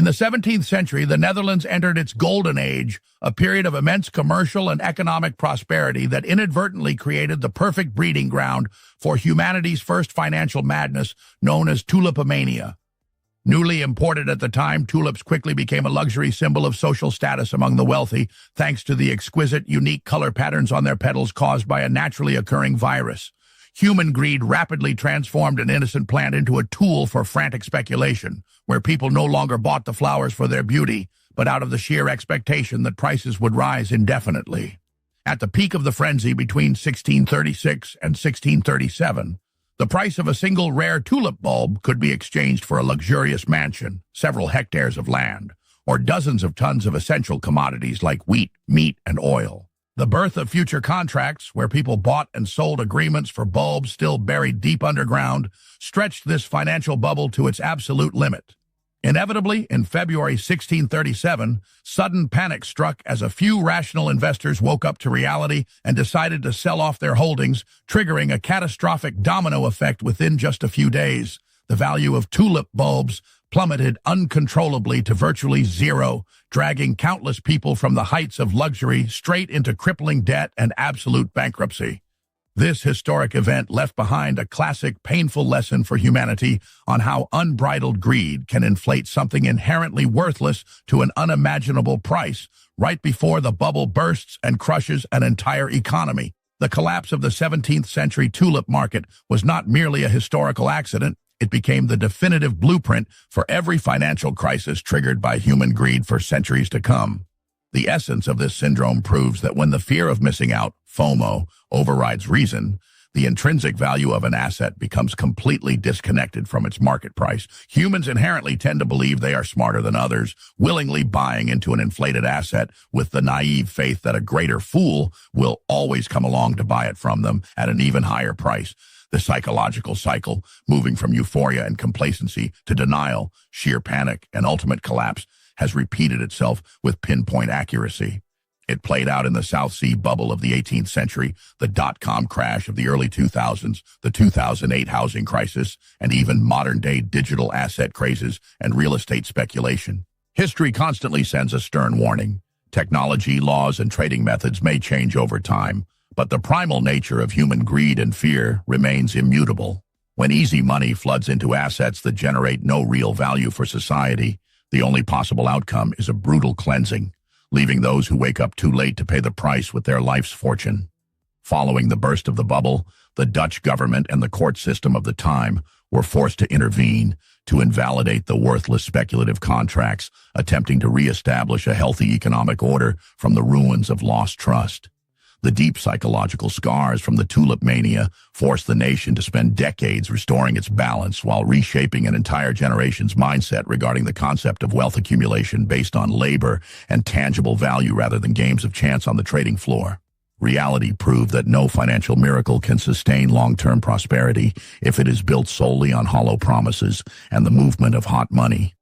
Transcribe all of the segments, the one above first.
the 17th century, the Netherlands entered its golden age, a period of immense commercial and economic prosperity that inadvertently created the perfect breeding ground for humanity's first financial madness, known as tulipomania. Newly imported at the time, tulips quickly became a luxury symbol of social status among the wealthy, thanks to the exquisite, unique color patterns on their petals caused by a naturally occurring virus. Human greed rapidly transformed an innocent plant into a tool for frantic speculation, where people no longer bought the flowers for their beauty, but out of the sheer expectation that prices would rise indefinitely. At the peak of the frenzy between 1636 and 1637, the price of a single rare tulip bulb could be exchanged for a luxurious mansion, several hectares of land, or dozens of tons of essential commodities like wheat, meat, and oil. The birth of future contracts, where people bought and sold agreements for bulbs still buried deep underground, stretched this financial bubble to its absolute limit. Inevitably, in February 1637, sudden panic struck as a few rational investors woke up to reality and decided to sell off their holdings, triggering a catastrophic domino effect within just a few days. The value of tulip bulbs plummeted uncontrollably to virtually zero, dragging countless people from the heights of luxury straight into crippling debt and absolute bankruptcy. This historic event left behind a classic, painful lesson for humanity on how unbridled greed can inflate something inherently worthless to an unimaginable price right before the bubble bursts and crushes an entire economy. The collapse of the 17th century tulip market was not merely a historical accident. It became the definitive blueprint for every financial crisis triggered by human greed for centuries to come. The essence of this syndrome proves that when the fear of missing out, FOMO, overrides reason, the intrinsic value of an asset becomes completely disconnected from its market price. Humans inherently tend to believe they are smarter than others, willingly buying into an inflated asset with the naive faith that a greater fool will always come along to buy it from them at an even higher price. The psychological cycle, moving from euphoria and complacency to denial, sheer panic, and ultimate collapse, has repeated itself with pinpoint accuracy. It played out in the South Sea bubble of the 18th century, the dot-com crash of the early 2000s, the 2008 housing crisis, and even modern-day digital asset crazes and real estate speculation. History constantly sends a stern warning. Technology, laws, and trading methods may change over time, but the primal nature of human greed and fear remains immutable. When easy money floods into assets that generate no real value for society, the only possible outcome is a brutal cleansing, leaving those who wake up too late to pay the price with their life's fortune. Following the burst of the bubble, the Dutch government and the court system of the time were forced to intervene to invalidate the worthless speculative contracts, attempting to reestablish a healthy economic order from the ruins of lost trust. The deep psychological scars from the tulip mania forced the nation to spend decades restoring its balance while reshaping an entire generation's mindset regarding the concept of wealth accumulation based on labor and tangible value rather than games of chance on the trading floor. Reality proved that no financial miracle can sustain long-term prosperity if it is built solely on hollow promises and the movement of hot money.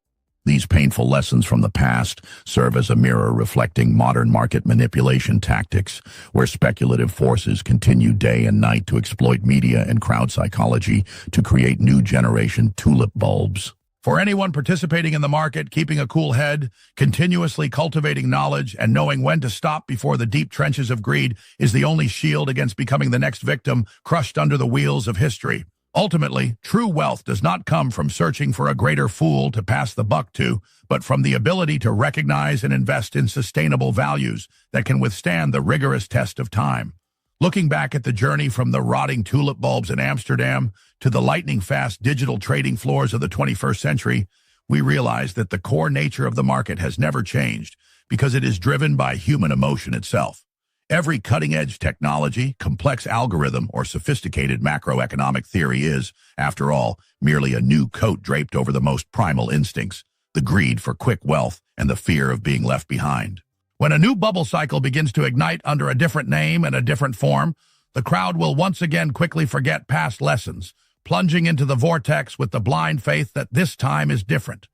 These painful lessons from the past serve as a mirror reflecting modern market manipulation tactics, where speculative forces continue day and night to exploit media and crowd psychology to create new generation tulip bulbs. For anyone participating in the market, keeping a cool head, continuously cultivating knowledge, and knowing when to stop before the deep trenches of greed is the only shield against becoming the next victim crushed under the wheels of history. Ultimately, true wealth does not come from searching for a greater fool to pass the buck to, but from the ability to recognize and invest in sustainable values that can withstand the rigorous test of time. Looking back at the journey from the rotting tulip bulbs in Amsterdam to the lightning-fast digital trading floors of the 21st century, we realize that the core nature of the market has never changed because it is driven by human emotion itself. Every cutting-edge technology, complex algorithm, or sophisticated macroeconomic theory is, after all, merely a new coat draped over the most primal instincts, the greed for quick wealth and the fear of being left behind. When a new bubble cycle begins to ignite under a different name and a different form, the crowd will once again quickly forget past lessons, plunging into the vortex with the blind faith that this time is different.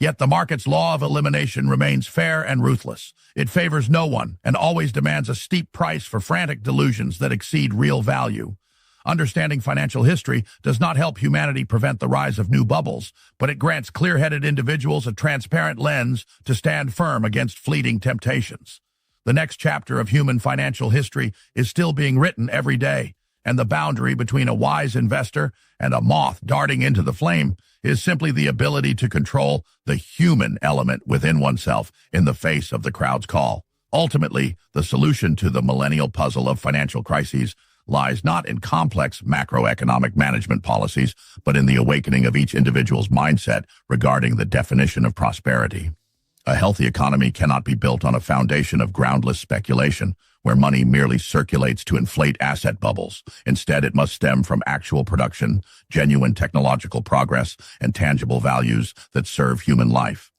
Yet the market's law of elimination remains fair and ruthless. It favors no one and always demands a steep price for frantic delusions that exceed real value. Understanding financial history does not help humanity prevent the rise of new bubbles, but it grants clear-headed individuals a transparent lens to stand firm against fleeting temptations. The next chapter of human financial history is still being written every day, and the boundary between a wise investor and a moth darting into the flame is simply the ability to control the human element within oneself in the face of the crowd's call. Ultimately, the solution to the millennial puzzle of financial crises lies not in complex macroeconomic management policies, but in the awakening of each individual's mindset regarding the definition of prosperity. A healthy economy cannot be built on a foundation of groundless speculation, where money merely circulates to inflate asset bubbles. Instead, it must stem from actual production, genuine technological progress, and tangible values that serve human life.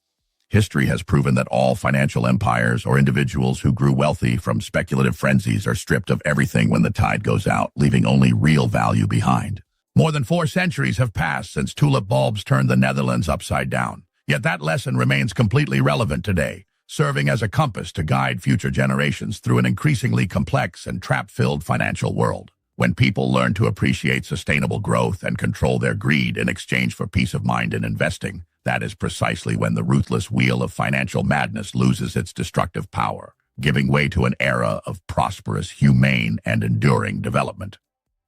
History has proven that all financial empires or individuals who grew wealthy from speculative frenzies are stripped of everything when the tide goes out, leaving only real value behind. More than 4 centuries have passed since tulip bulbs turned the Netherlands upside down. Yet that lesson remains completely relevant today, serving as a compass to guide future generations through an increasingly complex and trap-filled financial world. When people learn to appreciate sustainable growth and control their greed in exchange for peace of mind in investing, that is precisely when the ruthless wheel of financial madness loses its destructive power, giving way to an era of prosperous, humane, and enduring development.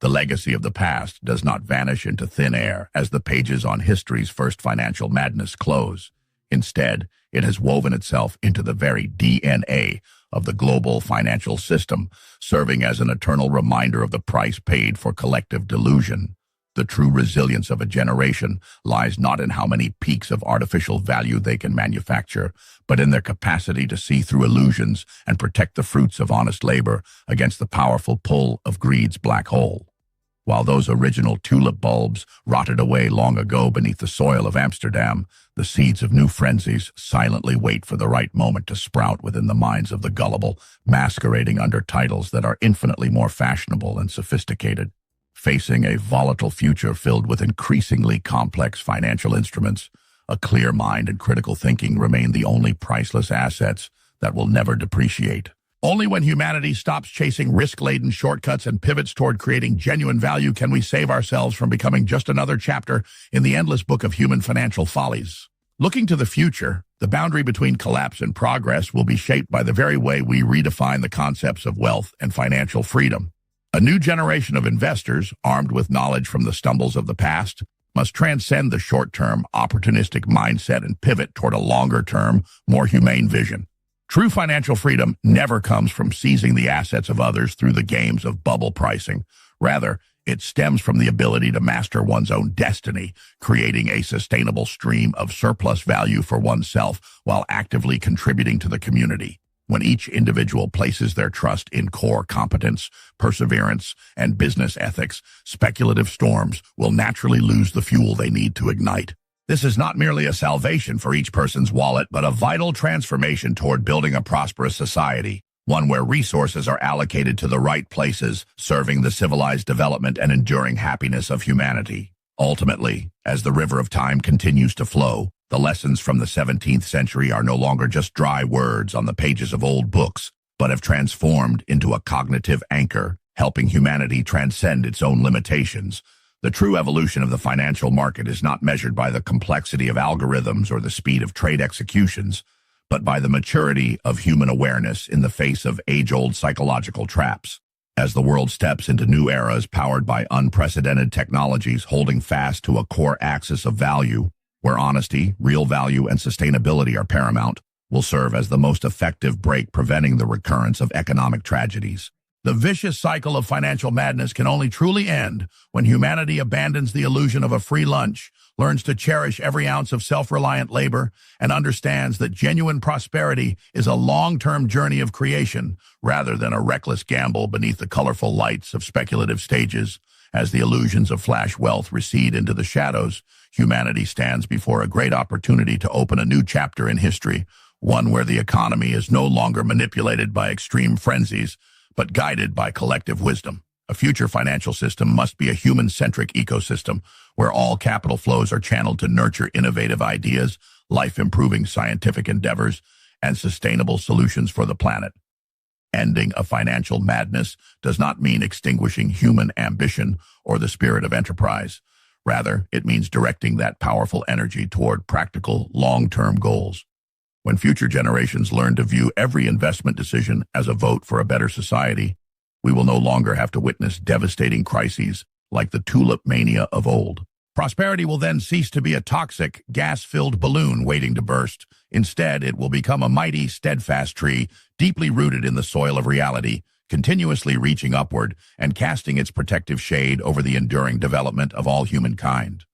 The legacy of the past does not vanish into thin air as the pages on history's first financial madness close. Instead, it has woven itself into the very DNA of the global financial system, serving as an eternal reminder of the price paid for collective delusion. The true resilience of a generation lies not in how many peaks of artificial value they can manufacture, but in their capacity to see through illusions and protect the fruits of honest labor against the powerful pull of greed's black hole. While those original tulip bulbs rotted away long ago beneath the soil of Amsterdam, the seeds of new frenzies silently wait for the right moment to sprout within the minds of the gullible, masquerading under titles that are infinitely more fashionable and sophisticated. Facing a volatile future filled with increasingly complex financial instruments, a clear mind and critical thinking remain the only priceless assets that will never depreciate. Only when humanity stops chasing risk-laden shortcuts and pivots toward creating genuine value can we save ourselves from becoming just another chapter in the endless book of human financial follies. Looking to the future, the boundary between collapse and progress will be shaped by the very way we redefine the concepts of wealth and financial freedom. A new generation of investors, armed with knowledge from the stumbles of the past, must transcend the short-term, opportunistic mindset and pivot toward a longer-term, more humane vision. True financial freedom never comes from seizing the assets of others through the games of bubble pricing. Rather, it stems from the ability to master one's own destiny, creating a sustainable stream of surplus value for oneself while actively contributing to the community. When each individual places their trust in core competence, perseverance, and business ethics, speculative storms will naturally lose the fuel they need to ignite. This is not merely a salvation for each person's wallet, but a vital transformation toward building a prosperous society, one where resources are allocated to the right places, serving the civilized development and enduring happiness of humanity. Ultimately, as the river of time continues to flow, the lessons from the 17th century are no longer just dry words on the pages of old books, but have transformed into a cognitive anchor, helping humanity transcend its own limitations. The true evolution of the financial market is not measured by the complexity of algorithms or the speed of trade executions, but by the maturity of human awareness in the face of age-old psychological traps. As the world steps into new eras powered by unprecedented technologies holding fast to a core axis of value, where honesty, real value, and sustainability are paramount, will serve as the most effective brake preventing the recurrence of economic tragedies. The vicious cycle of financial madness can only truly end when humanity abandons the illusion of a free lunch, learns to cherish every ounce of self-reliant labor, and understands that genuine prosperity is a long-term journey of creation rather than a reckless gamble beneath the colorful lights of speculative stages. As the illusions of flash wealth recede into the shadows, humanity stands before a great opportunity to open a new chapter in history, one where the economy is no longer manipulated by extreme frenzies, but guided by collective wisdom. A future financial system must be a human-centric ecosystem where all capital flows are channeled to nurture innovative ideas, life-improving scientific endeavors, and sustainable solutions for the planet. ending a financial madness does not mean extinguishing human ambition or the spirit of enterprise. Rather, it means directing that powerful energy toward practical, long-term goals. When future generations learn to view every investment decision as a vote for a better society, we will no longer have to witness devastating crises like the tulip mania of old. Prosperity will then cease to be a toxic, gas-filled balloon waiting to burst. Instead, it will become a mighty, steadfast tree, deeply rooted in the soil of reality, continuously reaching upward and casting its protective shade over the enduring development of all humankind.